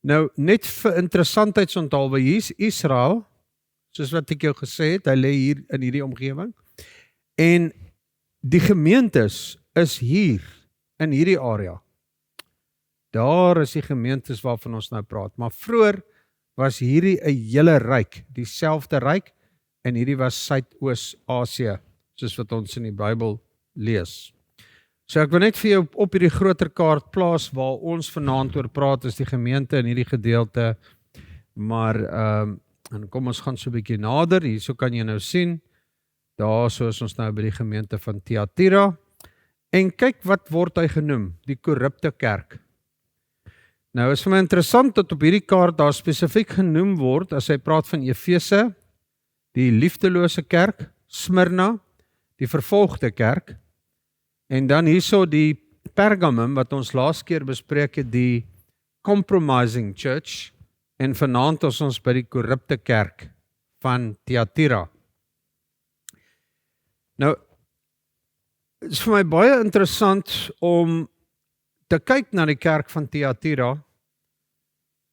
Nou, net vir interessantheidsonthaalwe, hier is Israel, soos wat ek jou gesê het, hy lê hier in hierdie omgewing, en die gemeentes is hier, in hierdie area. Daar is die gemeentes waarvan ons nou praat, maar vroeër was hierdie 'n hele ryk, dieselfde ryk, en hierdie was Suidoos-Asië, soos wat ons in die Bybel lees. So ek wil net vir jou op hierdie groter kaart plaas waar ons vanaand oor praat is die gemeente in hierdie gedeelte, maar en kom ons gaan so 'n bietjie nader, hierso kan jy nou sien, daar so is ons nou by die gemeente van Thyatira, en kyk wat word hy genoem, die korrupte kerk. Nou is vir my interessant dat op hierdie kaart daar spesifiek genoem word, as hy praat van Efese, die liefdelose kerk, Smyrna, die vervolgde kerk, en dan hierso die Pergamum, wat ons laas keer bespreek het, die compromising church, en vanaand is ons by die korrupte kerk van Thyatira. Nou, het is vir my baie interessant om te kyk na die kerk van Thyatira,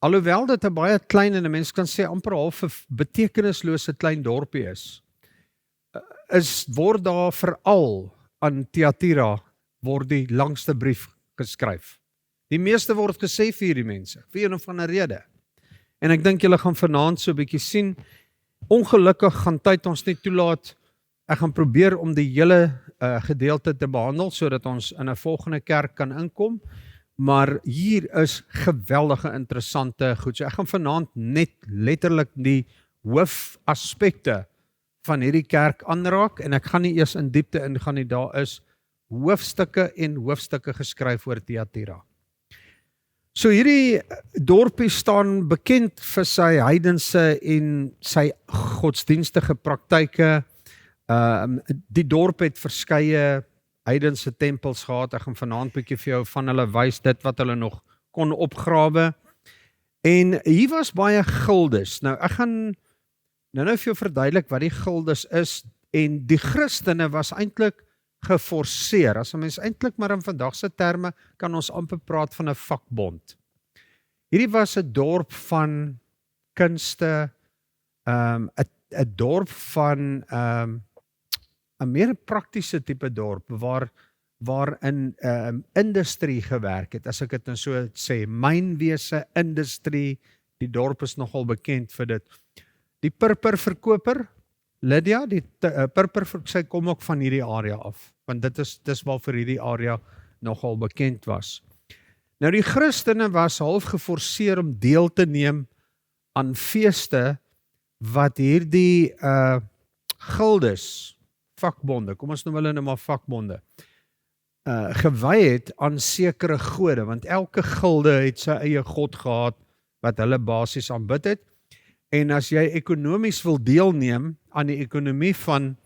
alhoewel dit 'n baie klein en 'n mens kan sê amper half 'n betekenislose klein dorpie is, word daar veral aan Thyatira word die langste brief geskryf. Die meeste word gesê vir hierdie mense, vir een of ander rede. En ek dink julle gaan vanaand so 'n bietjie sien, ongelukkig gaan tyd ons nie toelaat, ek gaan probeer om die hele gedeelte te behandel, sodat ons in 'n volgende kerk kan inkom, maar hier is geweldige interessante goed. So ek gaan vanaand net letterlik die hoofaspekte van hierdie kerk aanraak, en ek gaan nie eers in diepte ingaan nie, daar is hoofstukke en hoofstukke geskryf oor Thyatira. So hierdie dorpie staan bekend vir sy heidense en sy godsdienstige praktyke. Die dorp het verskeie heidense tempels gehad. Ek gaan vanaand bietjie vir jou van hulle wys, dit wat hulle nog kon opgrawe. En hier was baie gildes. Nou ek gaan nou vir jou verduidelik wat die gildes is, en die Christene was eintlik geforseer. As 'n mens eintlik maar in vandag se terme kan ons amper praat van 'n vakbond. Hierdie was 'n dorp van kunste, 'n dorp van 'n meer praktiese tipe dorp waarin industrie gewerk het, as ek dit nou so sê, mynwese, industrie, die dorp is nogal bekend vir dit. Die purperverkoper, Lydia, die purper, sy kom ook van hierdie area af, want dis waarvoor hierdie area nogal bekend was. Nou die Christene was half geforseer om deel te neem aan feeste wat hierdie gildes, vakbonde, kom ons noem hulle nou maar vakbonde, gewy het aan sekere gode, want elke gilde het sy eie god gehad wat hulle basies aanbid het. En as jy ekonomies wil deelneem aan die ekonomie van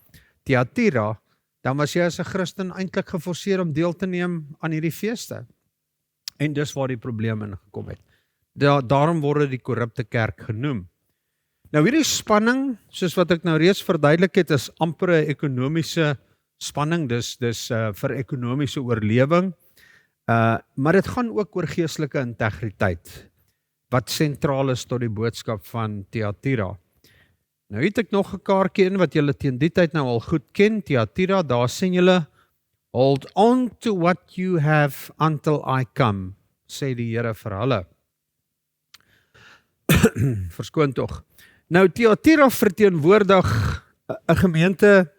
Thyatira, dan was jy as 'n Christen eintlik geforseer om deel te neem aan hierdie feeste. En dis waar die probleem ingekom het. Daarom word die korrupte kerk genoem. Nou hierdie spanning, soos wat ek nou reeds verduidelik het, is amper 'n ekonomiese spanning, dis vir ekonomiese oorlewing, maar dit gaan ook oor geestelike integriteit, wat sentraal is tot die boodskap van Thyatira. Nou het ek nog 'n kaartjie in wat julle teen die tyd nou al goed ken, Thyatira, daar sien julle, hold on to what you have until I come, sê die Here vir hulle. Verskoon tog. Nou Thyatira verteenwoordig 'n gemeente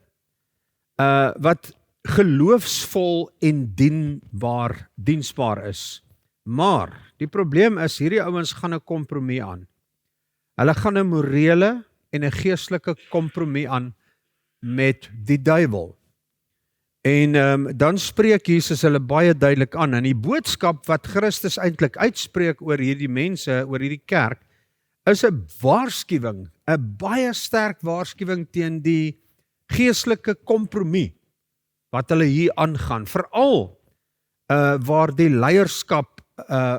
wat geloofsvol en diensbaar is. Maar die probleem is, hierdie ouens gaan 'n kompromie aan. Hulle gaan 'n morele en 'n geestelike kompromie aan met die duiwel. En dan spreek Jesus hulle baie duidelik aan. En die boodskap wat Christus eintlik uitspreek oor hierdie mense, oor hierdie kerk, is 'n waarskuwing, 'n baie sterk waarskuwing teen die geestelike kompromie wat hulle hier aangaan. Veral waar die leierskap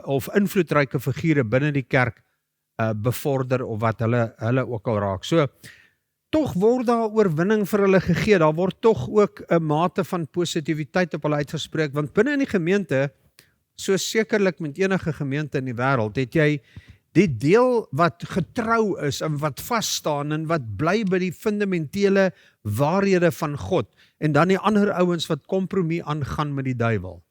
of invloedryke figure binne die kerk bevorder of wat hulle ook al raak. So, tog word daar oorwinning vir hulle gegee, daar word tog ook 'n mate van positiwiteit op hulle uitgespreek, want binne in die gemeente, so sekerlik met enige gemeente in die wêreld, het jy Die deel wat getrou is en wat vasstaan en wat bly by die fundamentele waarhede van God. En dan die ander ouens wat kompromie aangaan met die duiwel.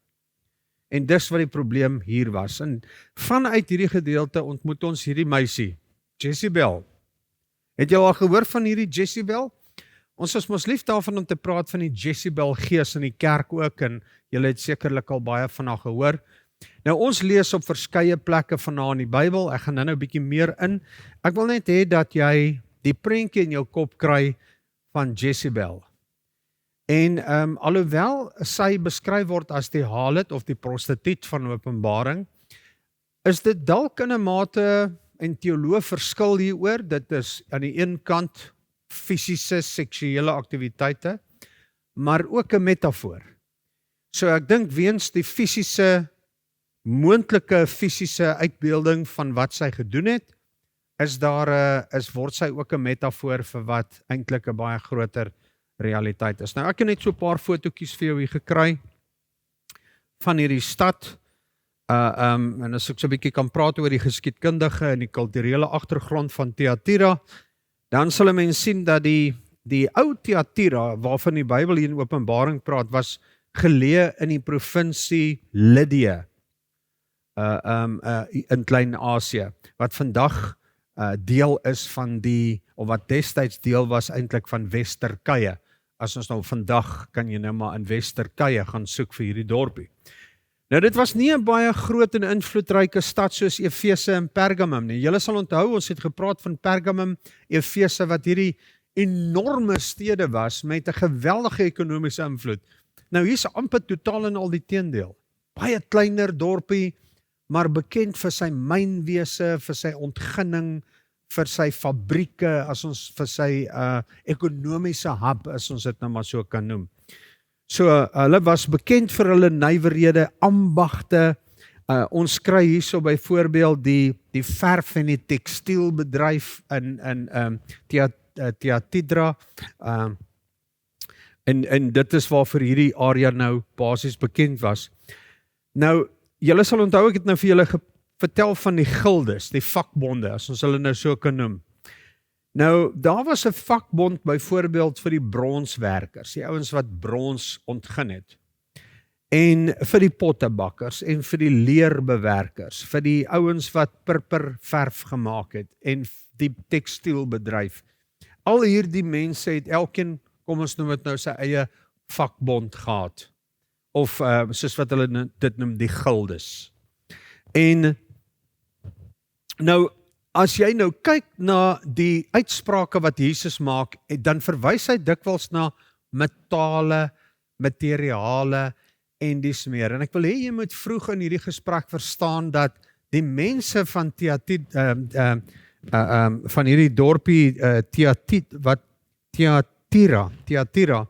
En dis wat die probleem hier was. En vanuit hierdie gedeelte ontmoet ons hierdie meisie, Jezebel. Het jy al gehoor van hierdie Jezebel? Ons is mos lief daarvan om te praat van die Jezebel gees in die kerk ook, en julle het sekerlik al baie van haar gehoor. Nou ons lees op verskeie plekke van haar in die Bybel, ek gaan nou 'n bietjie meer in. Ek wil net hê dat jy die prentjie in jou kop kry van Jezebel. En alhoewel sy beskryf word as die harlot of die prostituut van Openbaring, is dit dalk in 'n mate, en teoloë verskil hieroor, dit is aan die een kant fisiese seksuele aktiwiteite, maar ook 'n metafoor. So ek dink weens die moontlike fisiese uitbeelding van wat sy gedoen het, word sy ook 'n metafoor vir wat eintlik 'n baie groter realiteit is. Nou ek het net so 'n paar fotootjies vir jou hier gekry van hierdie stad. En as ek so 'n bietjie kan praat oor die geskiedkundige en die kulturele agtergrond van Thyatira, dan sal 'n mens sien dat die ou Thyatira, waarvan die Bybel hier in Openbaring praat, was geleë in die provinsie Lydië, in Klein-Asië, wat vandag deel is van of wat destyds deel was eintlik van Wes-Turkye. As ons nou vandag, kan jy nou maar in Wes-Turkye gaan soek vir hierdie dorpie. Nou dit was nie 'n baie groot en invloedryke stad soos Efese en Pergamum nie. Julle sal onthou, ons het gepraat van Pergamum, Efese, wat hierdie enorme stede was met 'n geweldige ekonomiese invloed. Nou hier's amper totaal en al die teendeel. Baie kleiner dorpie, maar bekend vir sy mynwese, vir sy ontginning, vir sy fabrieke, vir sy ekonomiese hub, as ons dit nou maar so kan noem. So, hulle was bekend vir hulle nywerhede, ambagte. Ons kry hierso byvoorbeeld die verf en die tekstielbedryf in Thyatira. En dit is waarvoor hierdie area nou basies bekend was. Nou, julle sal onthou, ek het nou vir julle vertel van die gildes, die vakbonde, as ons hulle nou so kan noem. Nou, daar was 'n vakbond byvoorbeeld vir die bronswerkers, die ouens wat brons ontgin het. En vir die pottebakkers en vir die leerbewerkers, vir die ouens wat purperverf gemaak het en die tekstielbedryf. Al hierdie mense het elkeen, kom ons noem dit nou, sy eie vakbond gehad. Of soos wat hulle dit noem, die gildes. En nou, as jy nou kyk na die uitsprake wat Jesus maak, dan verwys hy dikwels na metale, materiale en dies meer. En ek wil hê jy moet vroeg in hierdie gesprek verstaan dat die mense van van hierdie dorpie Thyatira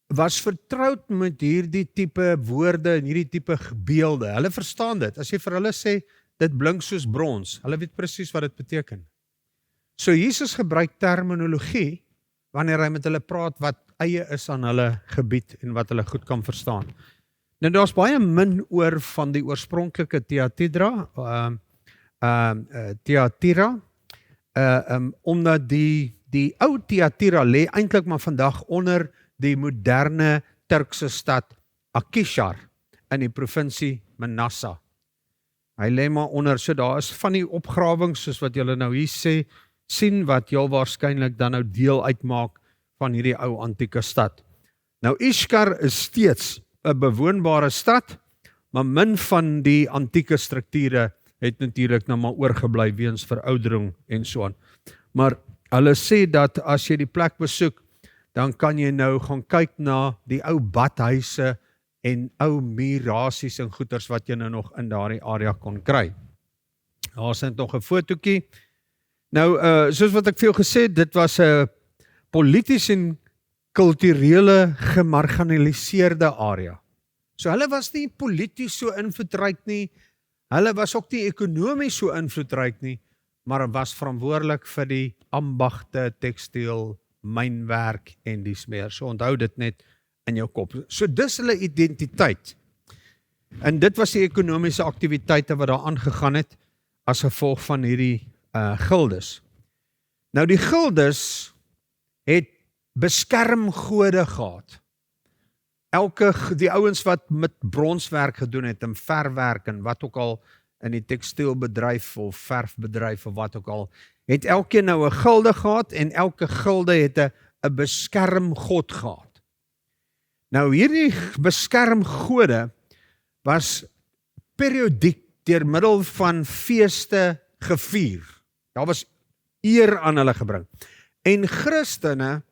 was vertroud met hierdie tipe woorde en hierdie tipe beelde. Hulle verstaan dit. As jy vir hulle sê, dit blink soos brons, hulle weet presies wat dit beteken. So Jesus gebruik terminologie wanneer hy met hulle praat wat eie is aan hulle gebied en wat hulle goed kan verstaan. Nou daar's baie min oor van die oorspronklike Thyatira, omdat die ou Thyatira lê eintlik maar vandag onder die moderne Turkse stad Akhisar in die provinsie Manasseh. Hy lê maar onder, so daar is van die opgrawings soos wat julle nou hier sien wat heel waarskynlik dan nou deel uitmaak van hierdie ou antieke stad. Nou Ishkar is steeds 'n bewoonbare stad, maar min van die antieke strukture het natuurlik nou maar oorgebly weens veroudering en so aan. Maar hulle sê dat as jy die plek besoek, dan kan jy nou gaan kyk na die ou badhuise en ou muurrasies en goeters wat jy nou nog in daardie area kon kry. Daar is net nog 'n fotootjie. Nou, soos wat ek vir jou gesê het, dit was 'n polities en kulturele gemarginaliseerde area. So hulle was nie polities so invloedryk nie, hulle was ook nie ekonomies so invloedryk nie, maar was verantwoordelik vir die ambagte, tekstiel, mynwerk en dies meer. So onthou dit net in jou kop. So dis hulle identiteit. En dit was die ekonomiese aktiwiteite wat daar aangegaan het. as gevolg van hierdie gildes. Nou die gildes het beskermgode gehad. Die ouens wat met bronswerk gedoen het, en verwerk en wat ook al in die tekstielbedryf of verfbedryf of wat ook al, het elkeen nou 'n gilde gehad en elke gilde het 'n beskermgod gehad. Nou hierdie beskermgode was periodiek deur middel van feeste gevier. Daar was eer aan hulle gebring. En Christene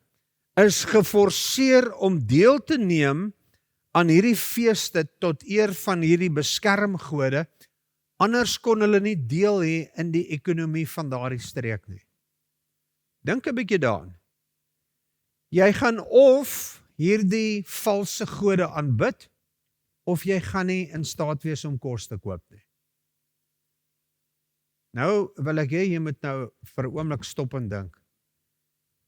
is geforseer om deel te neem aan hierdie feeste tot eer van hierdie beskermgode, anders kon hulle nie deel hê in die ekonomie van daardie streek nie. Dink 'n bietjie daaraan. Jy gaan of hierdie valse gode aanbid, of jy gaan nie in staat wees om kos te koop nie. Nou wil ek hê jy moet nou vir 'n oomblik stop en dink.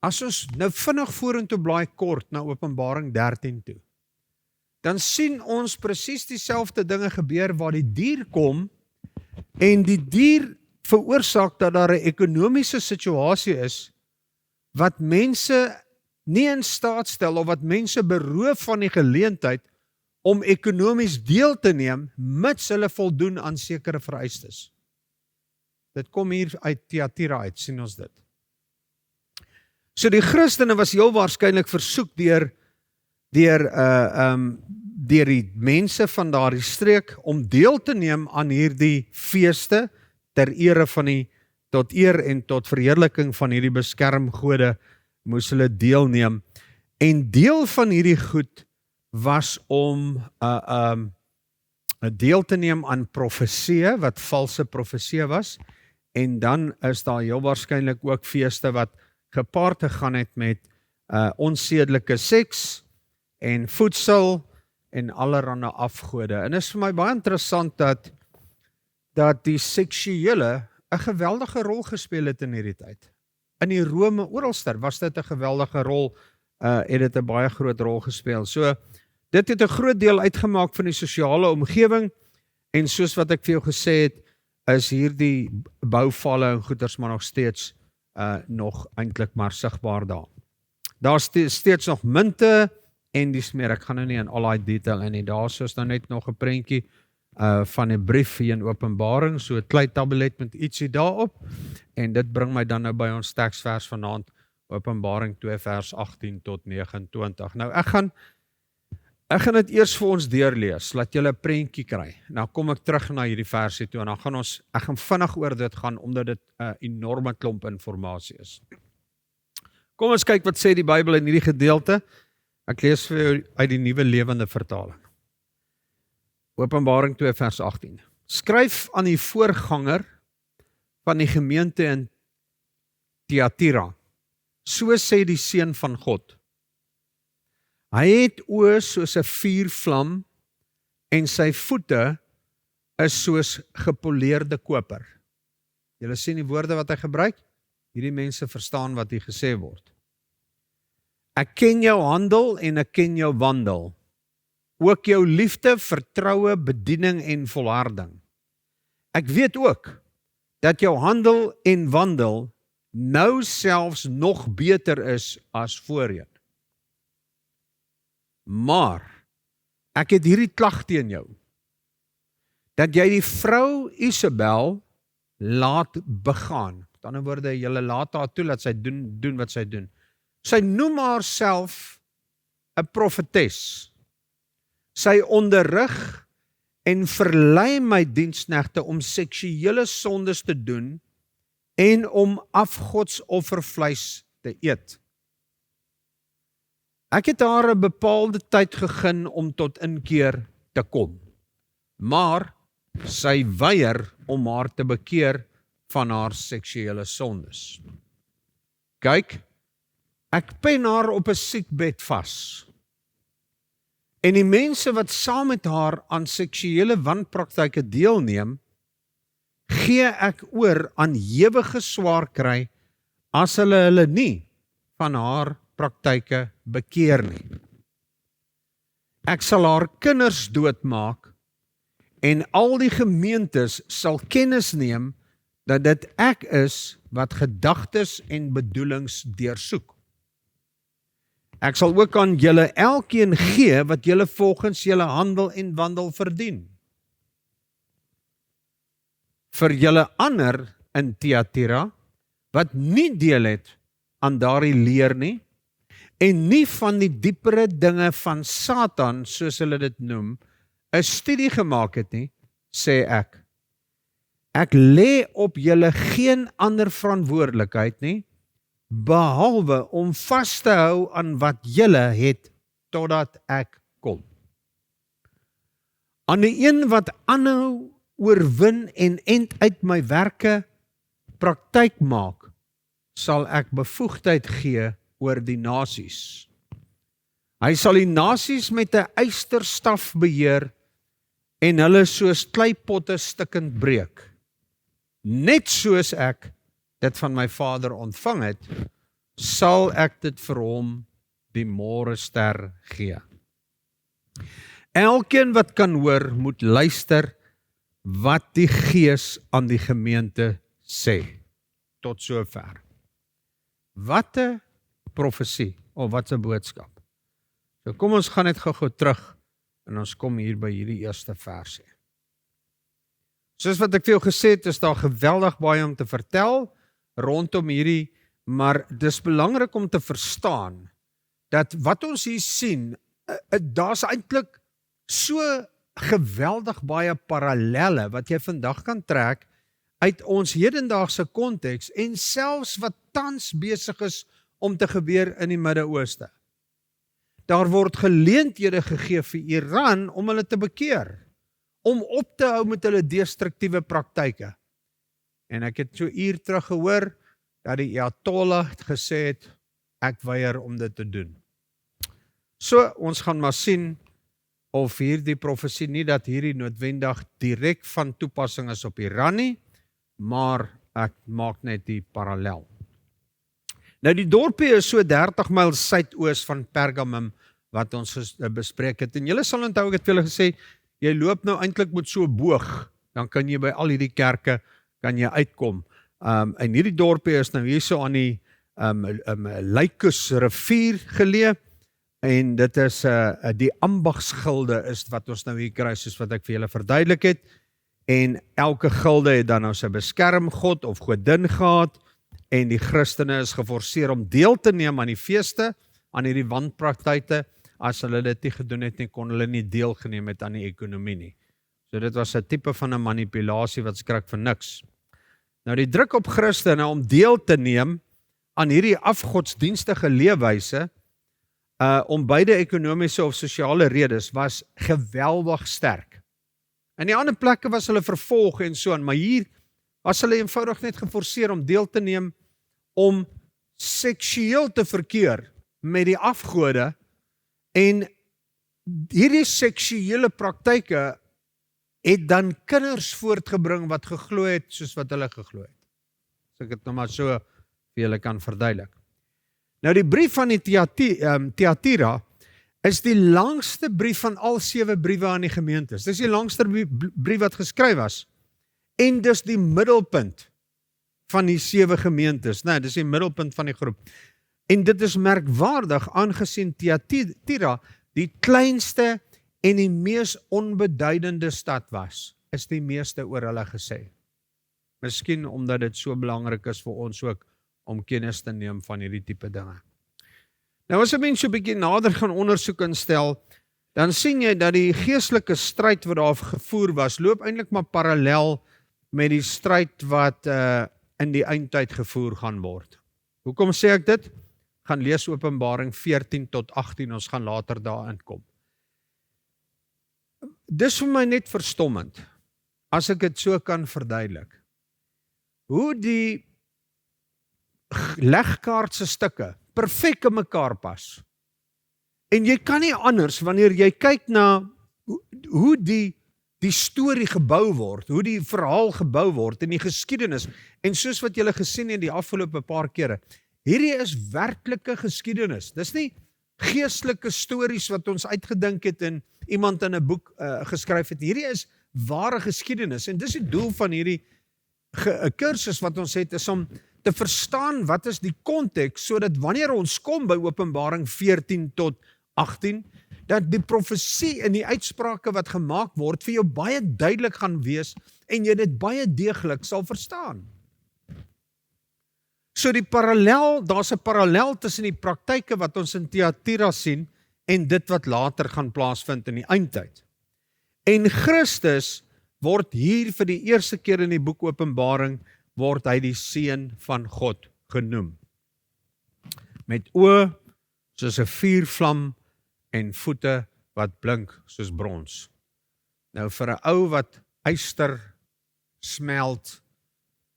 As ons nou vinnig vorentoe blaai kort na Openbaring 13 toe, dan sien ons presies dieselfde dinge gebeur waar die dier kom en die dier veroorsaak dat daar 'n ekonomiese situasie is wat mense nie in staat stel of wat mense beroof van die geleentheid om ekonomies deel te neem, mits hulle voldoen aan sekere vereistes. Dit kom hier uit Thyatira uit, sien ons dit. So die Christene was heel waarskynlik versoek deur die mense van daardie streek om deel te neem aan hierdie feeste ter ere van tot eer en tot verheerliking van hierdie beskermgode moes hulle deelneem. En deel van hierdie goed was om 'n deel te neem aan profeseë wat valse profeseë was, en dan is daar heel waarskynlik ook feeste wat gepaard gegaan het met onsedelike seks en voedsel en allerlei afgode. En is vir my baie interessant dat die seksuele 'n geweldige rol gespeel het in hierdie tyd. In die Rome oralster was dit 'n geweldige rol, het dit 'n baie groot rol gespeel. So dit het 'n groot deel uitgemaak van die sosiale omgewing, en soos wat ek vir jou gesê het, is hierdie bouvalle en goeders maar nog steeds nog eintlik maar sigbaar daar. Daar is steeds nog munte en die smeer. Ek gaan nou nie in al daai detail in nie. Daar is nou net nog 'n prentjie van 'n brief hier in Openbaring, so 'n klein tablet met ietsie daarop, en dit bring my dan nou by ons teksvers vanaand, Openbaring 2 vers 18 tot 29. Nou ek gaan dit eers vir ons deurlees, laat julle 'n prentjie kry. Nou kom ek terug na hierdie versie toe, en dan ek gaan vinnig oor dit gaan, omdat dit 'n enorme klomp inligting is. Kom ons kyk wat sê die Bybel in hierdie gedeelte. Ek lees vir jou uit die Nuwe Lewende Vertaling. Openbaring 2 vers 18. Skryf aan die voorganger van die gemeente in Thyatira. So sê die Seun van God. Hy het oë soos 'n vuurvlam en sy voete is soos gepoleerde koper. Julle sien die woorde wat hy gebruik? Hierdie mense verstaan wat hier gesê word. Ek ken jou handel en ek ken jou wandel. Ook jou liefde, vertroue, bediening en volharding. Ek weet ook dat jou handel en wandel nou selfs nog beter is as voorheen. Maar ek het hierdie klag teen jou, dat jy die vrou Isabel laat begaan. Met ander woorde, jy laat haar toe dat sy doen wat sy doen. Sy noem haarself 'n profetes. Sy onderrig en verlei my diensknegte om seksuele sondes te doen en om afgodsoffervleis te eet. Ek het haar 'n bepaalde tyd gegee om tot inkeer te kom, maar sy weier om haar te bekeer van haar seksuele sondes. Kyk, ek pen haar op 'n siekbed vas. En die mense wat saam met haar aan seksuele wanpraktyke deelneem, gee ek oor aan ewige swaar kry as hulle nie van haar praktyke bekeer nie. Ek sal haar kinders doodmaak en al die gemeentes sal kennis neem dat dit ek is wat gedagtes en bedoelings deursoek. Ek sal ook aan julle elkeen gee wat julle volgens julle handel en wandel verdien. Vir julle ander in Thyatira, wat nie deel het aan daardie leer nie, en nie van die diepere dinge van Satan, soos hulle dit noem, 'n studie gemaak het nie, sê ek. Ek lê op julle geen ander verantwoordelikheid nie, behalwe om vas te hou aan wat julle het, totdat ek kom. Aan die een wat aanhou oorwin en end uit my werke praktyk maak, sal ek bevoegdheid gee oor die nasies. Hy sal die nasies met 'n ysterstaf beheer en hulle soos kleipotte stikkend breek. Net soos ek dit van my Vader ontvang het, sal ek dit vir hom die môrester gee. Elkeen wat kan hoor, moet luister wat die Gees aan die gemeente sê. Tot sover. Wat 'n profesie, of wat 'n boodskap. So kom ons gaan net gou terug, en ons kom hier by hierdie eerste versie. Soos wat ek vir jou gesê het, is daar geweldig baie om te vertel rondom hierdie, maar dis belangrik om te verstaan, dat wat ons hier sien, daar's eintlik so geweldig baie parallelle, wat jy vandag kan trek, uit ons hedendaagse konteks, en selfs wat tans besig is om te gebeur in die Midde-Ooste. Daar word geleenthede gegee vir Iran om hulle te bekeer, om op te hou met hulle destruktiewe praktyke. En ek het so uur terug gehoor, dat die Ayatollah gesê het, ek weier om dit te doen. So, ons gaan maar sien, of hierdie profesie nie, dat hierdie noodwendig direk van toepassing is op Iran nie, maar ek maak net die parallel. Nou die dorpie is so 30 myl suidoos van Pergamum, wat ons bespreek het, en julle sal onthou, ek het vir julle gesê, jy loop nou eintlik met so 'n boog, dan kan jy by al hierdie kerke, kan jy uitkom. En hierdie dorpie is nou hier so aan die Lykus rivier geleë, en dit is die ambagsgilde is wat ons nou hier kry, soos wat ek vir julle verduidelik het, en elke gilde het dan nou sy beskermgod of godin gehad, en die Christene is geforseer om deel te neem aan die feeste, aan hierdie wanpraktyke. As hulle dit nie gedoen het nie, kon hulle nie deelgeneem het aan die ekonomie nie. So dit was 'n tipe van 'n manipulasie wat skrik vir niks. Nou die druk op Christene om deel te neem aan hierdie afgodsdienstige leefwyse, om beide ekonomiese of sosiale redes, was geweldig sterk. In die ander plekke was hulle vervolg en so aan, maar hier was hulle eenvoudig net geforseer om deel te neem, om seksueel te verkeer met die afgode, en hierdie seksuele praktyke het dan kinders voortgebring wat geglo het soos wat hulle geglo het. So ek het nou maar so vir julle kan verduidelik. Nou die brief van die Thyatira is die langste brief van al 7 briewe aan die gemeentes. Dis die langste brief wat geskryf was. En dis die middelpunt van die 7 gemeentes. Nou, dis die middelpunt van die groep. En dit is merkwaardig, aangesien Thyatira die kleinste en die mees onbeduidende stad was, is die meeste oor hulle gesê. Miskien omdat dit so belangrik is vir ons ook, om kennis te neem van hierdie tipe dinge. Nou as 'n mens so 'n bietjie nader gaan ondersoek instel, dan sien jy dat die geestelike stryd wat daar gevoer was, loop eintlik maar parallel met die stryd wat in die eindtyd gevoer gaan word. Hoekom sê ek dit? Gaan lees Openbaring 14 tot 18, ons gaan later daarin kom. Dis vir my net verstommend, as ek dit so kan verduidelik, hoe die legkaartse stukke perfek in mekaar pas. En jy kan nie anders, wanneer jy kyk na hoe die storie gebou word, hoe die verhaal gebou word in die geskiedenis, en soos wat julle gesien het die afgelope paar kere, hierdie is werklike geskiedenis. Dis nie geestelike stories wat ons uitgedink het en iemand in 'n boek geskryf het. Hierdie is ware geskiedenis, en dis die doel van hierdie 'n kursus wat ons het, is om te verstaan wat is die konteks, sodat wanneer ons kom by Openbaring 14 tot 18, dat die profesie en die uitsprake wat gemaak word vir jou baie duidelik gaan wees en jy dit baie deeglik sal verstaan. So daar's 'n parallel tussen die praktyke wat ons in Thyatira sien en dit wat later gaan plaasvind in die eindtyd. En Christus word hier vir die eerste keer in die boek Openbaring, word hy die Seun van God genoem. Met oë soos 'n vuurvlam en voete wat blink soos brons. Nou vir 'n ou wat yster smelt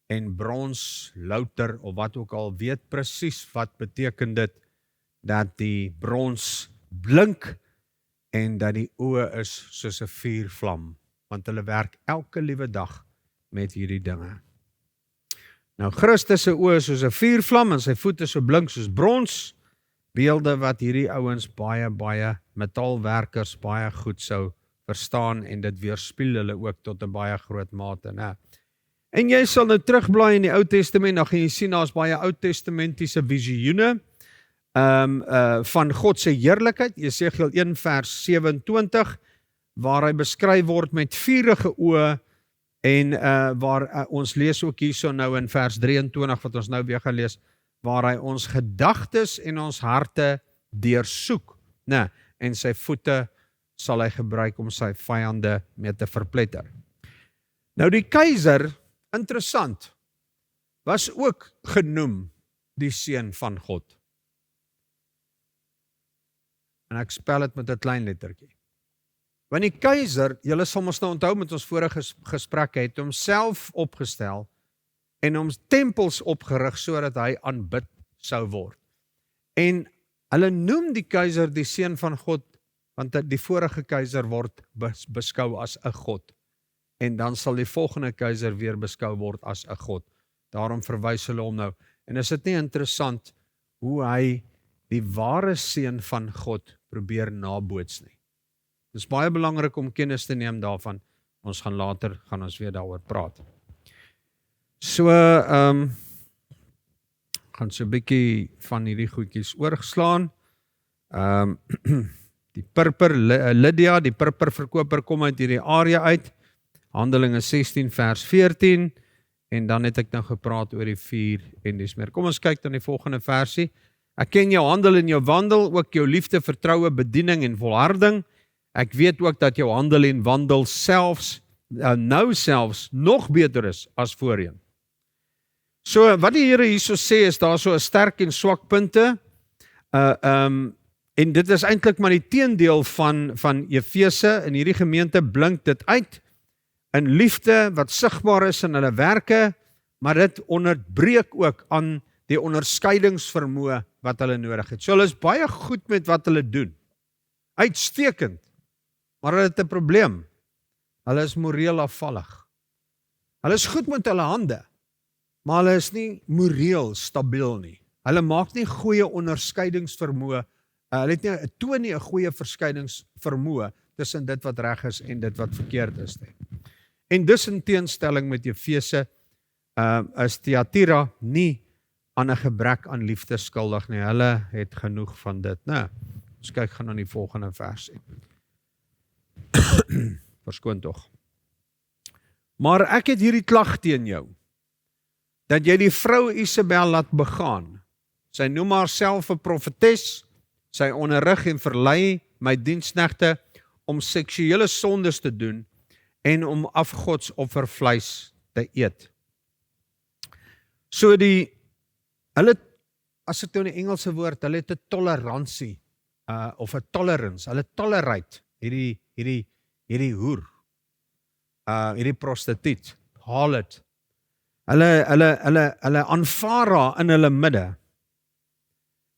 en brons louter of wat ook al, weet presies wat beteken dit dat die brons blink en dat die oë is soos 'n vuurvlam, want hulle werk elke liewe dag met hierdie dinge. Nou Christus se oë is soos 'n vuurvlam en sy voete so blink soos brons, beelde wat hierdie ouens baie metaalwerkers baie goed sou verstaan en dit weerspieël hulle ook tot 'n baie groot mate, né? En jy sal nou terugblaai in die Ou Testament, dan gaan jy sien daar's baie Ou Testamentiese visioene van God se heerlikheid. Jesegiel 1 vers 27 waar hy beskryf word met vurige oë en waar ons lees ook hierso nou in vers 23 wat ons nou weer gaan lees, waar hy ons gedagtes en ons harte deursoek, né? En sy voete sal hy gebruik om sy vyande mee te verpletter. Nou die keiser, interessant, was ook genoem die Seun van God. En ek spel dit met 'n klein lettertjie. Want die keiser, julle sal ons nou onthou met ons vorige gesprekke, het homself opgestel en hom tempels opgerig sodat hy aanbid sou word. En hulle noem die keiser die Seun van God, want die vorige keiser word beskou as 'n God. En dan sal die volgende keiser weer beskou word as 'n God. Daarom verwys hulle hom nou. En is dit nie interessant hoe hy die ware Seun van God probeer naboots nie? Dit is baie belangrik om kennis te neem daarvan. Ons gaan later weer daaroor praat. So, gaan so 'n bietjie van hierdie goedjies oorgeslaan. Die purper, Lydia, die purperverkoper kom uit hierdie area uit. Handelinge 16 vers 14. En dan het ek nou gepraat oor die 4 en dis meer. Kom ons kyk dan die volgende versie. Ek ken jou handel en jou wandel, ook jou liefde, vertroue, bediening en volharding. Ek weet ook dat jou handel en wandel selfs nog beter is as voorheen. So wat die Here hierso sê is daar so 'n sterk en swak punte. En dit is eintlik maar die teendeel van Efese. In hierdie gemeente blink dit uit in liefde wat sigbaar is in hulle werke, maar dit onderbreek ook aan die onderskeidingsvermoë wat hulle nodig het. So hulle is baie goed met wat hulle doen. Uitstekend. Maar hulle het 'n probleem. Hulle is moreel afvallig. Hulle is goed met hulle hande, maar hulle is nie moreel stabiel nie. Hulle maak nie goeie onderskeidingsvermoë. Hulle toon nie 'n goeie verskeidingsvermoë tussen dit wat reg is en dit wat verkeerd is nie. En dus in teenstelling met Efese is Thyatira nie aan 'n gebrek aan liefde skuldig nie. Hulle het genoeg van dit. Nou, ons kyk gaan aan die volgende versie. Verskoon tog. Maar ek het hierdie klag teen jou, dat jy die vrou Isabel laat begaan. Sy noem haarself 'n profetes, sy onderrig en verlei my diensknegte om seksuele sondes te doen en om afgodsoffervleis te eet. So hulle, as ek nou 'n Engelse woord, hulle het 'n toleransie, of 'n tolerance, hulle tolerate hierdie hoer, hierdie prostituut, harlot. Hulle aanvaar haar in hulle midde.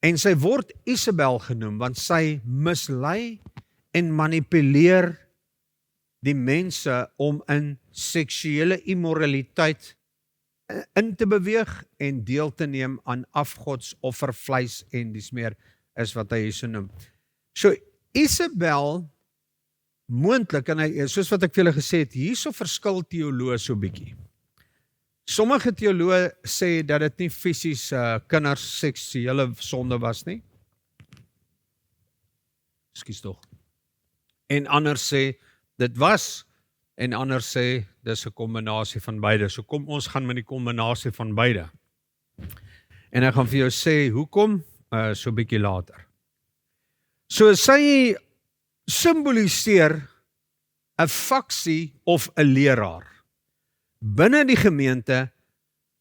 En sy word Isabel genoem, want sy mislei en manipuleer die mense om in seksuele immoraliteit in te beweeg en deel te neem aan afgodsoffervleis en dis meer is wat hy hierso noem. So Isabel moontlik, en soos wat ek vir julle gesê het, hierso verskil teoloë so bietjie. Sommige teoloë sê dat dit nie fisies kinders seksuele sonde was nie. Ekskuus tog. En ander sê dit was, en ander sê dis 'n kombinasie van beide. So kom ons gaan met die kombinasie van beide. En ek gaan vir jou sê hoekom so 'n bietjie later. So sy simboliseer 'n faksie of 'n leraar binne die gemeente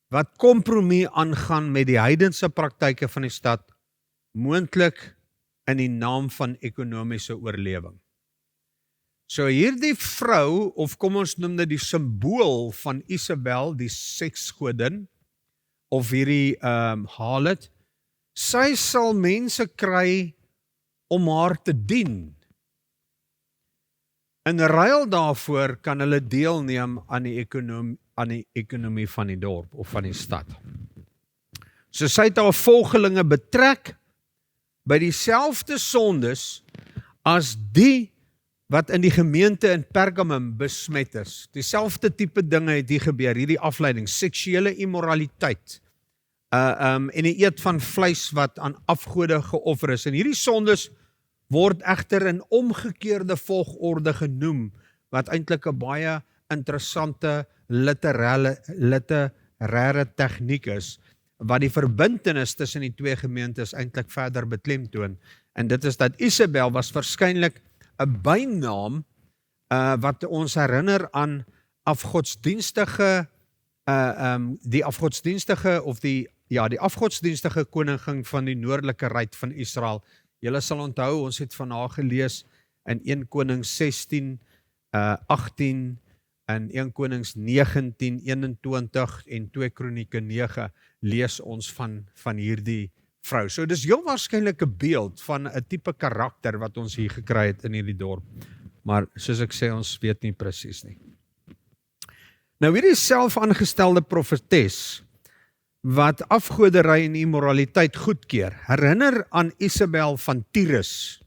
wat kompromie aangaan met die heidense praktyke van die stad, moontlik in die naam van ekonomiese oorlewing. So hierdie vrou, of kom ons noem dit die simbool van Isabel, die seksgodin, of hierdie harlot, sy sal mense kry om haar te dien. In ruil daarvoor kan hulle deelneem aan die ekonomie van die dorp of van die stad. So sy het haar volgelinge betrek by dieselfde sondes as die wat in die gemeente in Pergamum besmet is. Dieselfde tipe dinge het hier gebeur, hierdie afleiding, seksuele immoraliteit, en die eet van vleis wat aan afgode geoffer is. En hierdie sondes word egter in omgekeerde volgorde genoem, wat eintlik 'n baie interessante literêre tegniek is, wat die verbintenis tussen die twee gemeentes eintlik verder beklemtoon. En dit is dat Isabel was waarskynlik 'n bynaam wat ons herinner aan die afgodsdienstige koningin van die noordelike ryk van Israel. Julle sal onthou, ons het van haar gelees in 1 Konings 16, 18, in 1 Konings 19, 21 en 2 Kronieke 9 lees ons van hierdie vrou. So dis heel waarskynlik 'n beeld van 'n tipe karakter wat ons hier gekry het in hierdie dorp. Maar soos ek sê, ons weet nie presies nie. Nou hierdie selfaangestelde profetes wat afgoderry en immoraliteit goedkeur, herinner aan Isabel van Tyrus,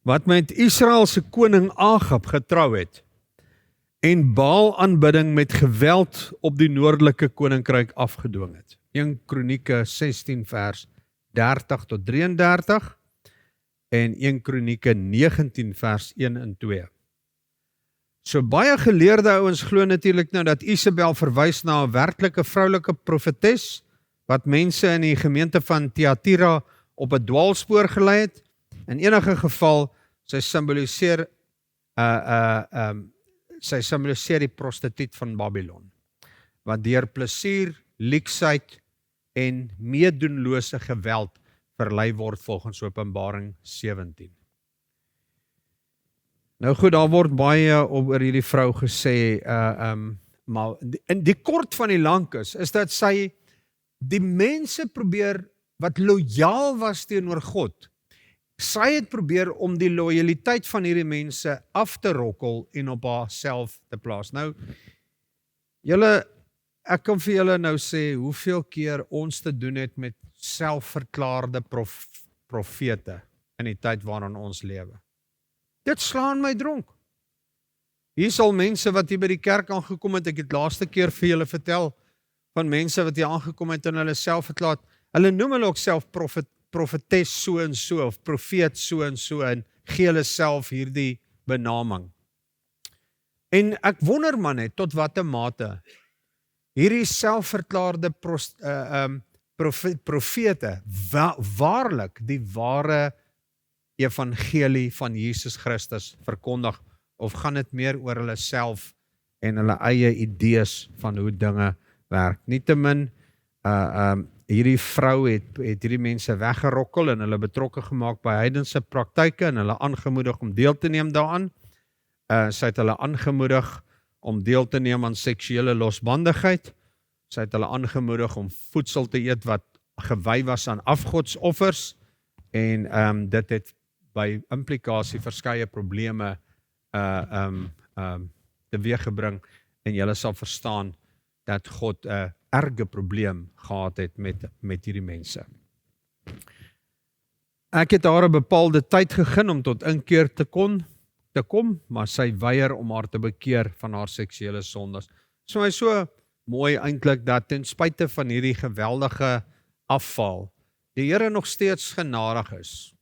wat met Israel se koning Agab getrou het en Baal-aanbidding met geweld op die noordelike koninkryk afgedwing het. 1 Kronieke 16 vers 30 tot 33 en 1 Kronieke 19 vers 1 en 2. So baie geleerde ouens glo natuurlik nou dat Isabel verwys na 'n werklike vroulike profetes wat mense in die gemeente van Thyatira op 'n dwaalspoor gelei het. In enige geval, sy simboliseer die prostituut van Babylon, wat deur plesier, leksheid en meedoenlose geweld verlei word volgens Openbaring 17. Nou goed, daar word baie oor hierdie vrou gesê, maar in die kort van die lang is dat sy die mense probeer wat lojaal was teenoor God, sy het probeer om die lojaliteit van hierdie mense af te rokkel en op haarself te plaas. Nou, ek kan vir julle nou sê hoeveel keer ons te doen het met selfverklaarde profete in die tyd waarin ons lewe. Dit slaan my dronk. Hier sal mense wat hier by die kerk aangekom het, ek het laaste keer vir julle vertel van mense wat hier aangekom het en hulle self verklaar, hulle noem hulle ook self profetes so en so, of profeet so en gee hulle self hierdie benaming. En ek wonder man net, tot watter mate hierdie selfverklaarde profete waarlik die ware evangelie van Jesus Christus verkondig, of gaan dit meer oor hulle self en hulle eie idees van hoe dinge werk. Nietemin, hierdie vrou het hierdie mense weggerokkel en hulle betrokke gemaak by heidense praktyke en hulle aangemoedig om deel te neem daaraan. Sy het hulle aangemoedig om deel te neem aan seksuele losbandigheid. Sy het hulle aangemoedig om voedsel te eet wat gewy was aan afgodsoffers en dit het by implikasie verskeie probleme teweeggebring en julle sal verstaan dat God 'n erge probleem gehad het met hierdie mense. Ek het haar 'n bepaalde tyd gegee om tot inkeer te kom, maar sy weier om haar te bekeer van haar seksuele sondes. So mooi eintlik dat ten spyte van hierdie geweldige afval, die Here nog steeds genadig is.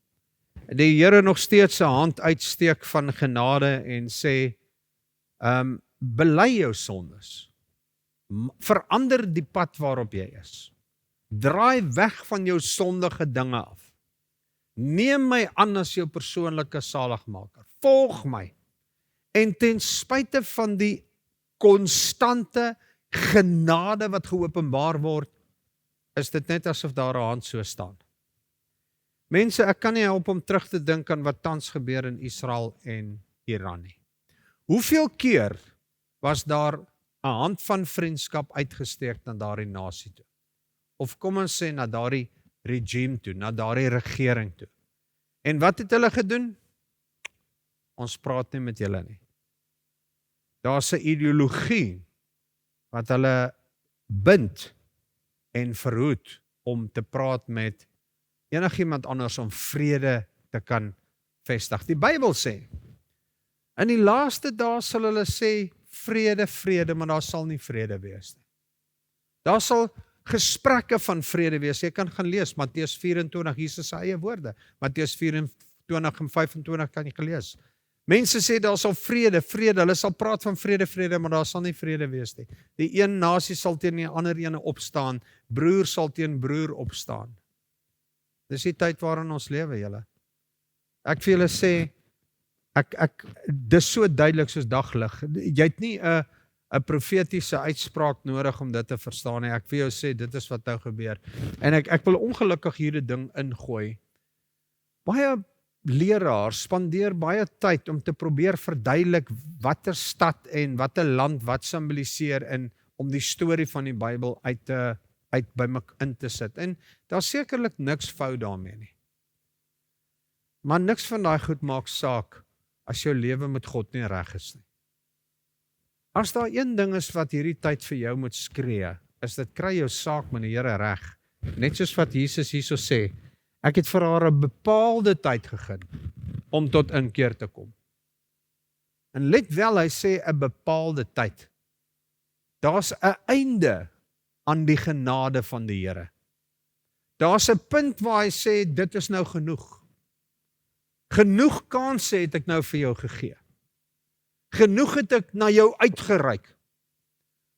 Die Here nog steeds sy hand uitsteek van genade en sê, bely jou sondes. Verander die pad waarop jy is. Draai weg van jou sondige dinge af. Neem my aan as jou persoonlike saligmaker. Volg my. En ten spyte van die konstante genade wat geopenbaar word, is dit net asof daar 'n hand so staan. Mense, ek kan nie help om terug te dink aan wat tans gebeur in Israel en Iran nie. Hoeveel keer was daar 'n hand van vriendskap uitgesteek na daardie nasie toe? Of kom ons sê na daardie regime toe, na daardie regering toe. En wat het hulle gedoen? Ons praat nie met julle nie. Daar's 'n ideologie wat hulle bind en verhoed om te praat met enigiemand anders om vrede te kan vestig. Die Bybel sê, in die laaste dae sal hulle sê, vrede, vrede, maar daar sal nie vrede wees nie. Daar sal gesprekke van vrede wees. Jy kan gaan lees, Matteus 24, Jesus se eie woorde. Matteus 24 en 25 kan jy gelees. Mense sê daar sal vrede, vrede, hulle sal praat van vrede, vrede, maar daar sal nie vrede wees nie. Die een nasie sal teen die ander ene opstaan, broer sal teen broer opstaan. Dis die tyd waarin ons lewe, julle. Ek vir julle sê, dis so duidelik soos daglig. Jy het nie 'n profetiese uitspraak nodig om dit te verstaan nie. Ek vir jou sê, dit is wat nou gebeur. En ek wil ongelukkig hierdie ding ingooi. Baie leraars spandeer baie tyd om te probeer verduidelik watter stad en watter land wat simboliseer en om die storie van die Bybel uit by mekaar in te sit. En daar's sekerlik niks fout daarmee nie. Maar niks van daai goed maak saak as jou lewe met God nie reg is nie. As daar een ding is wat hierdie tyd vir jou moet skree, is dit kry jou saak met die Here reg. Net soos wat Jesus hierso sê, ek het vir haar 'n bepaalde tyd gegee om tot inkeer te kom. En let wel, hy sê 'n bepaalde tyd. Daar's 'n einde aan die genade van die Here. Daar's 'n punt waar hy sê, dit is nou genoeg. Genoeg kansse het ek nou vir jou gegee. Genoeg het ek na jou uitgereik.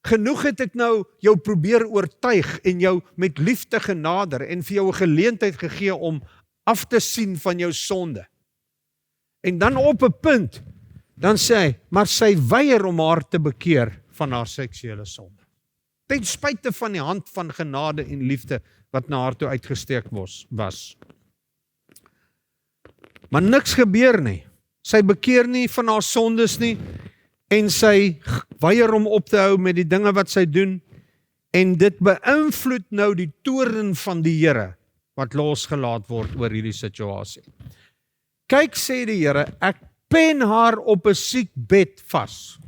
Genoeg het ek nou jou probeer oortuig en jou met liefde genader en vir jou 'n geleentheid gegee om af te sien van jou sonde. En dan op 'n punt, dan sê hy, maar sy weier om haar te bekeer van haar seksuele sonde. Ten spyte van die hand van genade en liefde wat na haar toe uitgesteek was. Maar niks gebeur nie. Sy bekeer nie van haar sondes nie en sy weier om op te hou met die dinge wat sy doen en dit beïnvloed nou die toorn van die Here wat losgelaat word oor hierdie situasie. Kyk, sê die Here, ek pen haar op 'n siek bed vas.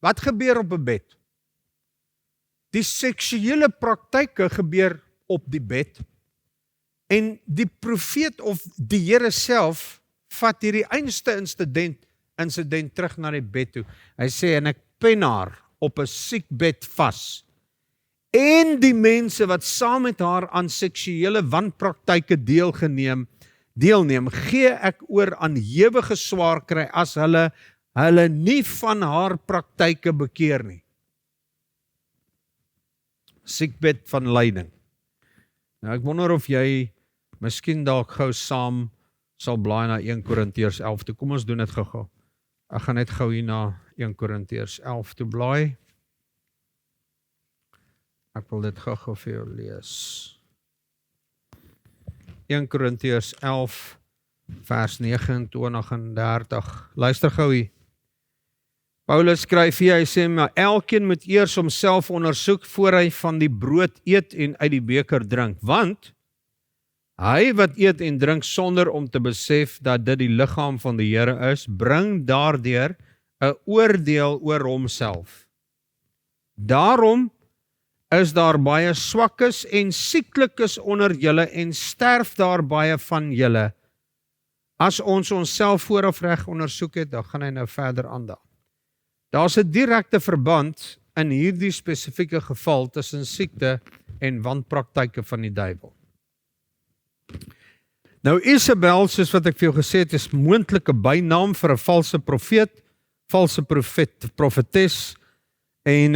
Wat gebeur op 'n bed? Die seksuele praktyke gebeur op die bed en die profeet of die Here self vat hierdie einste insident terug na die bed toe. Hy sê, en ek pen haar op 'n siek bed vas. En die mense wat saam met haar aan seksuele wanpraktyke deelneem, gee ek oor aan ewige swaarkry as hulle nie van haar praktyke bekeer nie. Siekbed van lyding. Nou ek wonder of jy miskien dalk gou saam sal blaai na 1 Korintiërs 11 toe. Kom ons doen dit gou-gou. Ek gaan net gou hier na 1 Korintiërs 11 toe blaai. Ek wil dit gou-gou vir jou lees. 1 Korintiërs 11 vers 29 en 30. Luister gou hier. Paulus skryf hier, hy sê, maar elkeen moet eers homself ondersoek voor hy van die brood eet en uit die beker drink, want hy wat eet en drink sonder om te besef dat dit die liggaam van die Here is, bring daardeur 'n oordeel oor homself. Daarom is daar baie swakkes en sieklikes onder julle en sterf daar baie van julle. As ons onsself vooraf reg ondersoek het, dan gaan hy nou verder aandag. Daar's 'n direkte verband in hierdie spesifieke geval tussen siekte en wanpraktyke van die duiwel. Nou Isabel, soos wat ek vir jou gesê het, is moontlike bynaam vir 'n valse profetes, en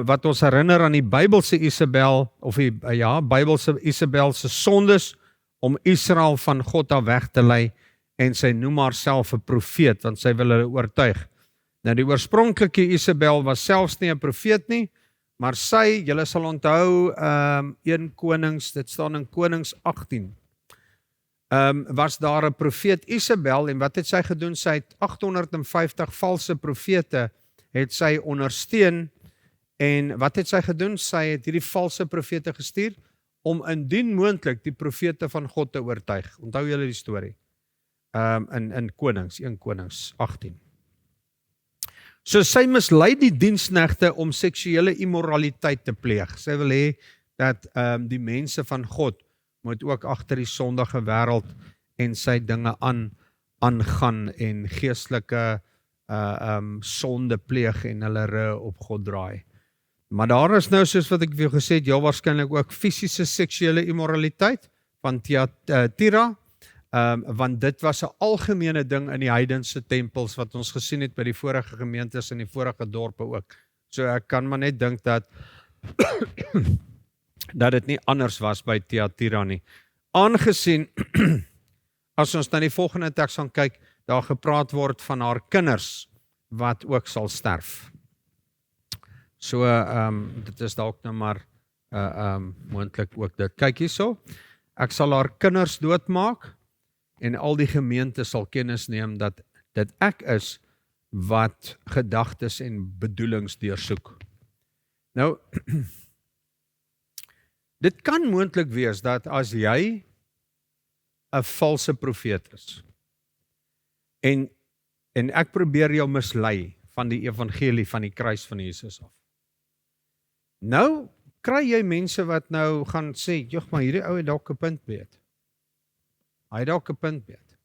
wat ons herinner aan die Bybelse Isabel, of die Bybelse Isabel se sondes, om Israel van God af weg te lei, en sy noem haarself 'n profeet, want sy wil hulle oortuig. Nou die oorspronklike Isabel was selfs nie 'n profeet nie, maar sy, julle sal onthou, 1 Konings, dit staan in Konings 18, was daar 'n profeet Isabel, en wat het sy gedoen? Sy het 850 valse profete het sy ondersteun, en wat het sy gedoen? Sy het hierdie valse profete gestuur, om indien moontlik die profete van God te oortuig. Onthou julle die storie? In Konings, 1 Konings 18. So sy mislei die diensknegte om seksuele immoraliteit te pleeg. Sy wil hê dat die mense van God moet ook agter die sondige wêreld en sy dinge aangaan en geestelike sonde pleeg en hulle rug op God draai. Maar daar is nou, soos wat ek vir jou gesê het, heel waarskynlik ook fisiese seksuele immoraliteit van Thyatira, want dit was 'n algemene ding in die heidense tempels wat ons gesien het by die vorige gemeentes en die vorige dorpe ook. So ek kan maar net dink dat dat dit nie anders was by Thyatira nie. Aangesien, as ons na die volgende teks gaan kyk, daar gepraat word van haar kinders wat ook sal sterf. So dit is dalk nou maar moontlik ook dit. Kyk hierso, ek sal haar kinders doodmaak en al die gemeente sal kennis neem dat dit ek is wat gedagtes en bedoelings deursoek. Nou dit kan moontlik wees dat as jy 'n valse profeet is en ek probeer jou mislei van die evangelie van die kruis van Jesus af. Nou kry jy mense wat nou gaan sê, "Jog, maar hierdie ou het dalk 'n punt beet." Hy het dalk 'n punt beet.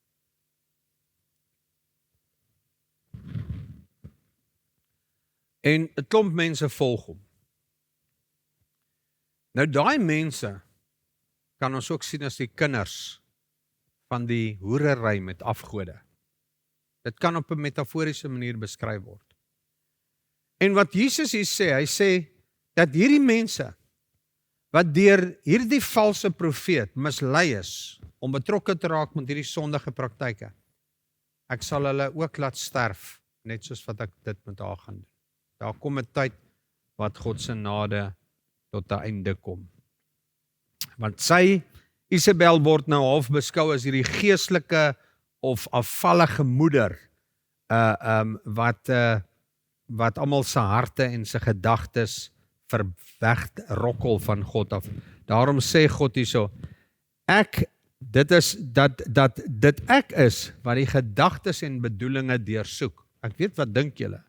En 'n klomp mense volg hom. Nou daai mense kan ons ook sien as die kinders van die hoerery met afgode. Dit kan op 'n metaforiese manier beskryf word. En wat Jesus hier sê, hy sê dat hierdie mense wat deur hierdie valse profeet mislei is om betrokke te raak met hierdie sondige praktyke, ek sal hulle ook laat sterf, net soos wat ek dit met haar gaan doen. Daar kom 'n tyd wat God se genade tot 'n einde kom. Want sy, Isabel, word nou half beskou as hierdie geestelike of afvallige moeder, wat almal se harte en se gedagtes verwegrokkel van God af. Daarom sê God hierso, dit ek is wat die gedagtes en bedoelinge deursoek. Ek weet wat dink julle.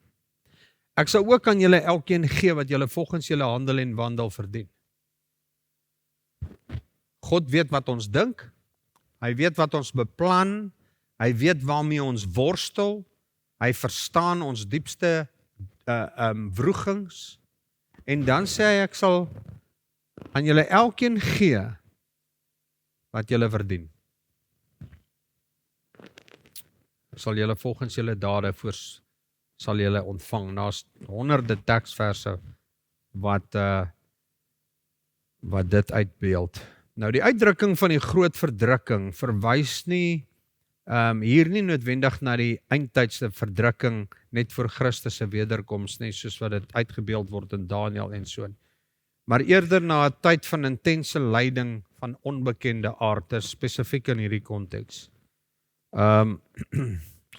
Ek sal ook aan julle elkeen gee wat julle volgens julle handel en wandel verdien. God weet wat ons dink, hy weet wat ons beplan, hy weet waarmee ons worstel, hy verstaan ons diepste wrogings, en dan sê hy, ek sal aan julle elkeen gee wat julle verdien. Sal julle volgens julle dade sal julle ontvang. Daar's honderde teksverse wat dit uitbeeld. Nou die uitdrukking van die groot verdrukking verwys nie hier nie noodwendig na die eindtydse verdrukking net voor Christus se wederkoms nie, soos wat dit uitgebeeld word in Daniël en so, maar eerder na 'n tyd van intense lyding van onbekende aard, spesifiek in hierdie konteks.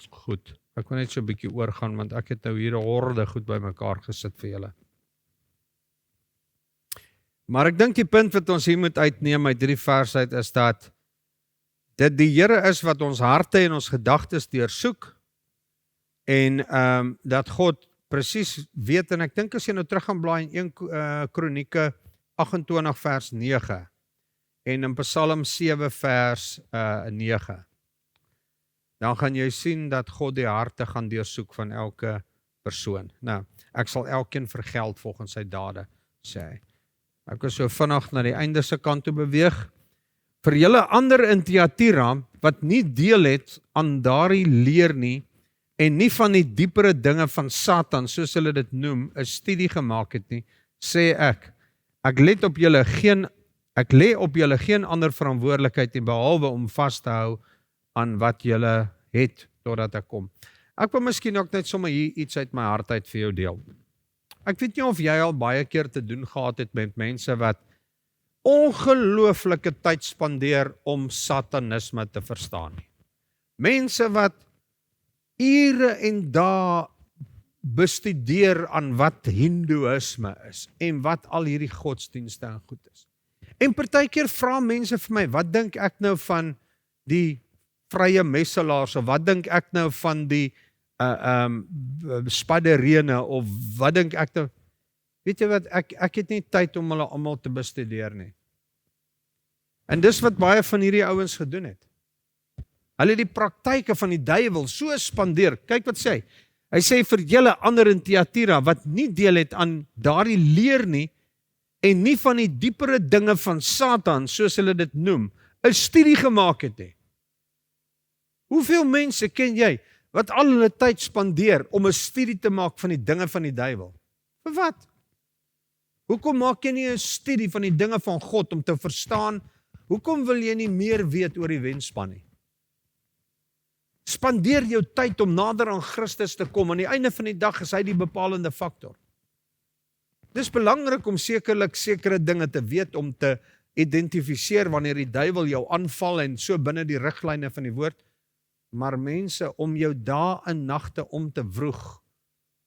Goed, ek wil net so 'n bietjie oorgaan, want ek het nou hier 'n horde goed bymekaar gesit vir julle. Maar ek dink die punt wat ons hier moet uitneem uit hierdie vers uit is dat dit die Here is wat ons harte en ons gedagtes deursoek en dat God presies weet, en ek dink as jy nou terug gaan blaai in 1 Kronieke 28 vers 9 en in Psalm 7 vers 9, dan gaan jy sien dat God die harte gaan deursoek van elke persoon. Nou, ek sal elkeen vergeld volgens sy dade, sê hy. Ek was so vinnig na die einde se kant toe beweeg. Vir julle ander in Thyatira, wat nie deel het aan daardie leer nie, en nie van die diepere dinge van Satan, soos hulle dit noem, 'n studie gemaak het nie, sê ek lê op julle geen ander verantwoordelikheid nie, behalwe om vas te hou aan wat julle het, totdat ek kom. Ek wil miskien ook net sommer hier iets uit my hart uit vir jou deel. Ek weet nie of jy al baie keer te doen gehad het met mense wat ongelooflike tyd spandeer om satanisme te verstaan nie. Mense wat ure en dae bestudeer aan wat hindoeïsme is en wat al hierdie godsdienste en goed is. En partykeer vra mense vir my, wat dink ek nou van die vrye messelaars, of wat dink ek nou van die spadderene, of wat dink ek nou? Weet jy wat, ek het nie tyd om hulle almal te bestudeer nie. En dis wat baie van hierdie ouens gedoen het. Hulle het die praktyke van die duiwel so spandeer. Kyk wat sê hy. Hy sê vir julle ander in Thyatira, wat nie deel het aan daardie leer nie, en nie van die diepere dinge van Satan, soos hulle dit noem, 'n studie gemaak het nie. Hoeveel mense ken jy, wat al hulle tyd spandeer om 'n studie te maak van die dinge van die duiwel? Vir wat? Hoekom maak jy nie 'n studie van die dinge van God om te verstaan? Hoekom wil jy nie meer weet oor die wenspan nie? Spandeer jou tyd om nader aan Christus te kom. Aan die einde van die dag is hy die bepalende faktor. Dis belangrik om sekere dinge te weet, om te identifiseer wanneer die duiwel jou aanval en so binne die riglyne van die woord. Maar mense, om jou dae en nagte om te vroeg,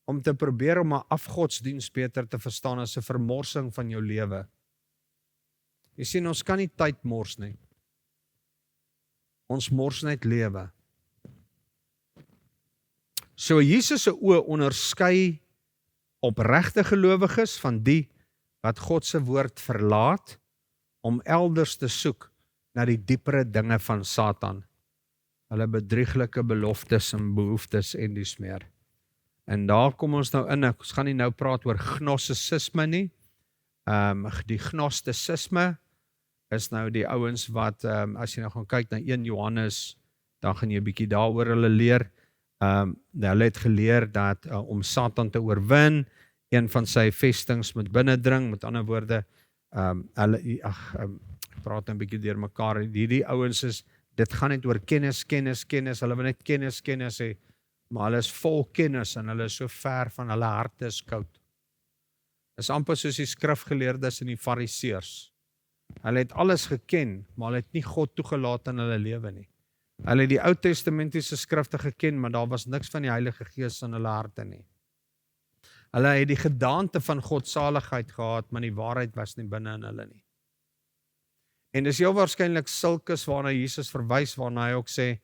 om te probeer om 'n afgodsdiens beter te verstaan, as 'n vermorsing van jou lewe. Jy sien, ons kan nie tyd mors nie. Ons mors net lewe. So Jesus se oë onderskei opregte gelowiges van die wat God se woord verlaat om elders te soek na die diepere dinge van Satan, hulle bedrieglike beloftes en behoeftes en dies meer. En daar kom ons nou in, ons gaan nie nou praat oor gnostisisme nie. Die gnosticisme is nou die ouens wat, as jy nou gaan kyk na 1 Johannes, dan gaan jy 'n bietjie daaroor hulle leer. Hulle het geleer dat om Satan te oorwin, een van sy vestings moet binnendring, met ander woorde, praat 'n bietjie deur mekaar, hierdie ouens is, dit gaan net oor kennis, hulle wil net kennis hê, maar hulle is vol kennis en hulle is so ver van hulle harte is koud. Dit is amper soos die skrifgeleerdes en die fariseërs. Hulle het alles geken, maar hulle het nie God toegelaat in hulle lewe nie. Hulle het die Ou Testamentiese skrifte geken, maar daar was niks van die Heilige Gees in hulle harte nie. Hulle het die gedaante van godsaligheid gehad, maar die waarheid was nie binne in hulle nie. En dis heel waarskynlik sulkes waarna Jesus verwys, waarna hy ook sê,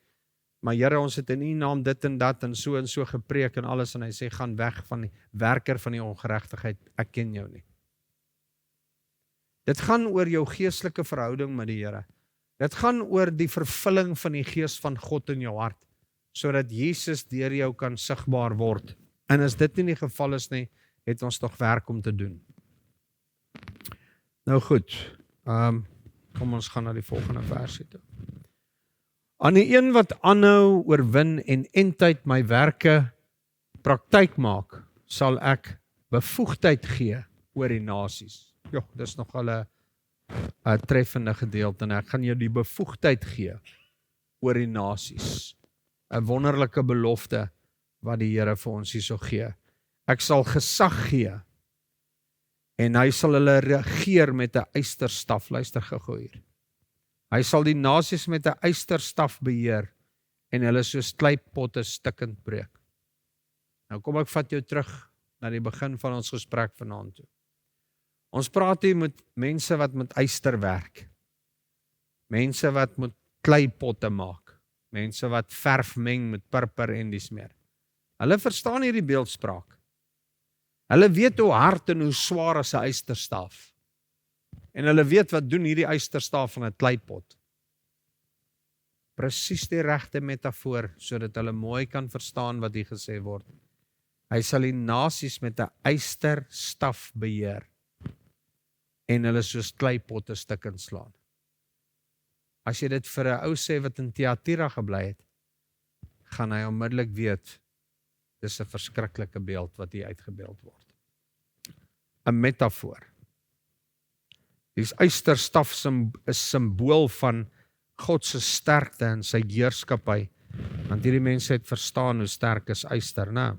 maar Here, ons het in U naam dit en dat en so gepreek en alles, en hy sê, gaan weg van die werker van die ongeregtigheid, ek ken jou nie. Dit gaan oor jou geestelike verhouding met die Here. Dit gaan oor die vervulling van die Gees van God in jou hart, sodat Jesus deur jou kan sigbaar word. En as dit nie die geval is nie, het ons tog werk om te doen. Nou goed, kom ons gaan na die volgende versie toe. Aan die een wat aanhou oorwin en eindtyd my werke praktyk maak, sal ek bevoegdheid gee oor die nasies. Ja, dis nogal 'n treffende gedeelte, en ek gaan jou die bevoegdheid gee oor die nasies. 'n Wonderlike belofte wat die Here vir ons hierso gee. Ek sal gesag gee en hy sal hulle regeer met 'n ysterstaf. Luister gou hier. Hy sal die nasies met 'n ysterstaf beheer en hulle soos kleipotte stikkend breek. Nou kom ek vat jou terug na die begin van ons gesprek vanaand toe. Ons praat hier met mense wat met yster werk. Mense wat met kleipotte maak. Mense wat verf meng met purper en dies meer. Hulle verstaan hierdie beeldspraak. Hulle weet hoe hard en hoe swaar is 'n ysterstaaf. En hulle weet wat doen hierdie ysterstaaf van 'n kleipot. Presies die regte metafoor, sodat hulle mooi kan verstaan wat hier gesê word. Hy sal die nasies met 'n ysterstaf beheer en hulle soos kleipotte stukkend slaan. As jy dit vir 'n ou sê wat in Thyatira gebly het, gaan hy onmiddellik weet, dis 'n verskriklike beeld wat hier uitgebeeld word. 'n Metafoor. Die ysterstaf is simbool van God se sterkte en sy heerskappy, want hierdie mense het verstaan hoe sterk is yster, né?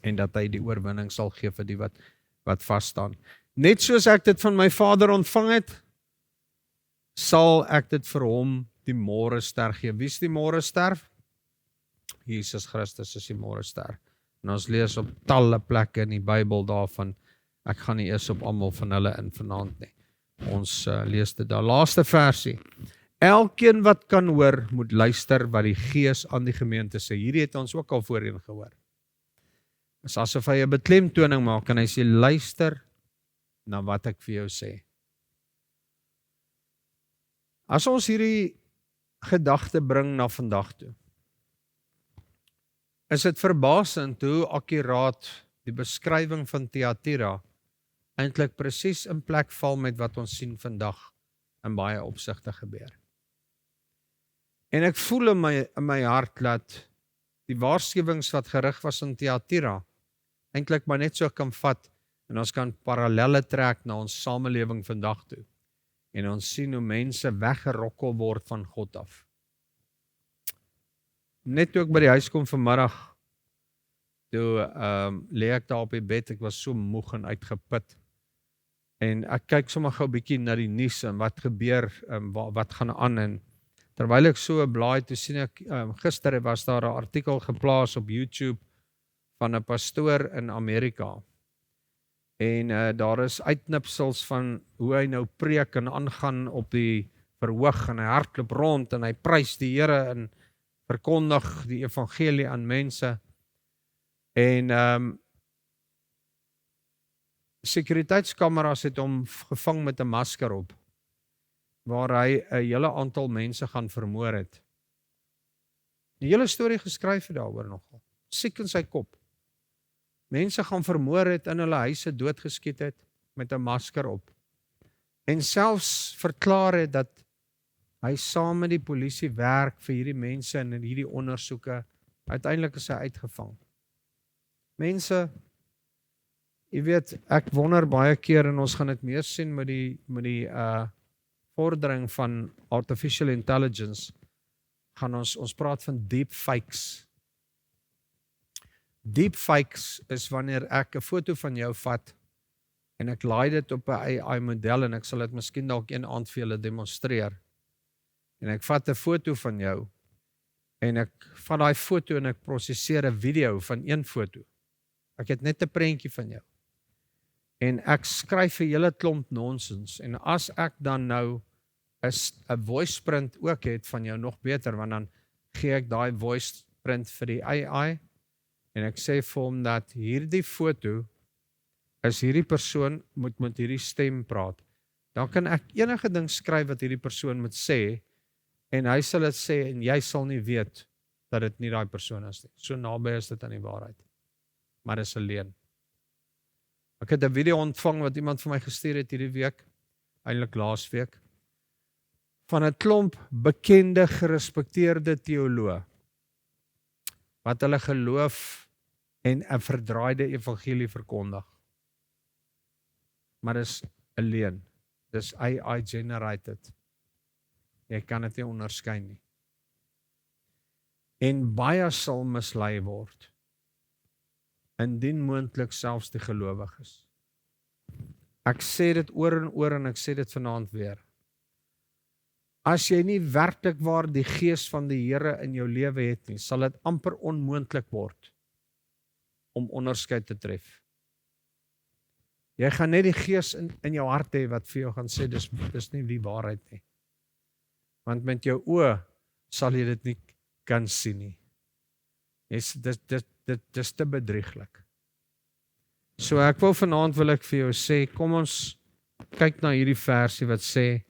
En dat hy die oorwinning sal gee vir die wat vas staan. Net soos ek dit van my Vader ontvang het, sal ek dit vir hom die môre ster gee. Wie is die môre ster? Jesus Christus is die môre ster. En ons lees op talle plekke in die Bybel daarvan. Ek gaan nie eers op almal van hulle in vanaand nie. Ons lees dit daar. Laaste versie. Elkeen wat kan hoor, moet luister wat die Gees aan die gemeente sê. Hierdie het ons ook al voorheen gehoor. Dit is asof hy 'n beklemtoning maak en hy sê, luister na wat ek vir jou sê. As ons hierdie gedagte bring na vandag toe, is dit verbasend hoe akkuraat die beskrywing van Thyatira eintlik presies in plek val met wat ons sien vandag in baie opsigte gebeur. En ek voel in my hart dat die waarskuwings wat gerig was in Thyatira eintlik maar net so kan vat en ons kan parallelle trek na ons samelewing vandag toe. En ons sien hoe mense weggerokkel word van God af. Net toe ek by die huis kom vanmiddag, toe lê ek daar op die bed, ek was so moeg en uitgeput. En ek kyk sommer gou 'n bietjie na die nuus en wat gebeur, wat gaan aan. En terwyl ek so blaai, toe sien ek, gister was daar 'n artikel geplaas op YouTube van 'n pastoor in Amerika. En daar is uitknipsels van hoe hy nou preek en aangaan op die verhoog en hy hardloop rond en hy prys die Here en verkondig die evangelie aan mense. En sekuriteitskameras het hom gevang met 'n masker op, waar hy 'n hele aantal mense gaan vermoor het. Die hele storie geskryf het daaroor nogal. Siek in sy kop. Mense gaan vermoor het, in hulle huise doodgeskiet het met 'n masker op. En selfs verklaar het dat hy saam met die polisie werk vir hierdie mense en in hierdie ondersoeke. Uiteindelik is hy uitgevang. Mense, jy weet, ek wonder baie keer en ons gaan dit meer sien met die vordering van artificial intelligence, gaan ons praat van deepfakes. Deepfakes is wanneer ek 'n foto van jou vat en ek laai dit op 'n AI model en ek sal dit miskien dalk een aand vir julle demonstreer. En ek vat 'n foto van jou en ek vat daai foto en ek prosesseer 'n video van een foto. Ek het net 'n prentjie van jou. En ek skryf 'n hele klomp nonsens. En as ek dan nou 'n voice print ook het van jou, nog beter, want dan gee ek daai voice print vir die AI en ek sê vir hom dat hierdie foto is hierdie persoon moet met hierdie stem praat. Dan kan ek enige ding skryf wat hierdie persoon moet sê en hy sal dit sê en jy sal nie weet dat dit nie daai persoon is nie. So naby is dit aan die waarheid. Maar dit is 'n leuen. Ek het 'n video ontvang wat iemand vir my gestuur het hierdie week, eintlik laasweek, van 'n klomp bekende, gerespekteerde teoloë, wat hulle geloof en 'n verdraaide evangelie verkondig. Maar dis 'n leuen. Dis AI generated. Jy kan dit nie onderskei nie. En baie sal mislei word. Indien moontlik selfs die gelowiges. Ek sê dit oor en ek sê dit vanaand weer. As jy nie werklik waar die gees van die Here in jou lewe het nie, sal dit amper onmoontlik word om onderskeid te tref. Jy gaan net die gees in jou hart hê wat vir jou gaan sê, dis nie die waarheid nie. Want met jou oë sal jy dit nie kan sien nie. Dis te bedrieglik. So ek wil ek vir jou sê, kom ons kyk na hierdie versie wat sê,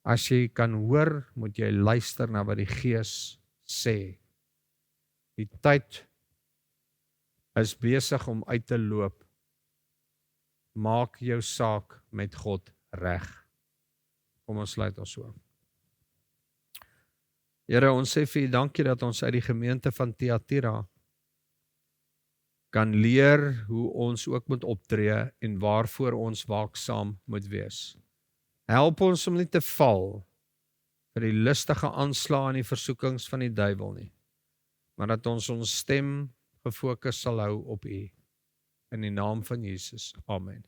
as jy kan hoor, moet jy luister na wat die Gees sê. Die tyd is besig om uit te loop. Maak jou saak met God reg. Kom ons sluit ons so. Here, ons sê vir U dankie dat ons uit die gemeente van Thyatira kan leer hoe ons ook moet optree en waarvoor ons waaksaam moet wees. Help ons om nie te val vir die lustige aanslae en die versoekings van die duiwel nie, maar dat ons stem gefokus sal hou op U. In die naam van Jesus. Amen.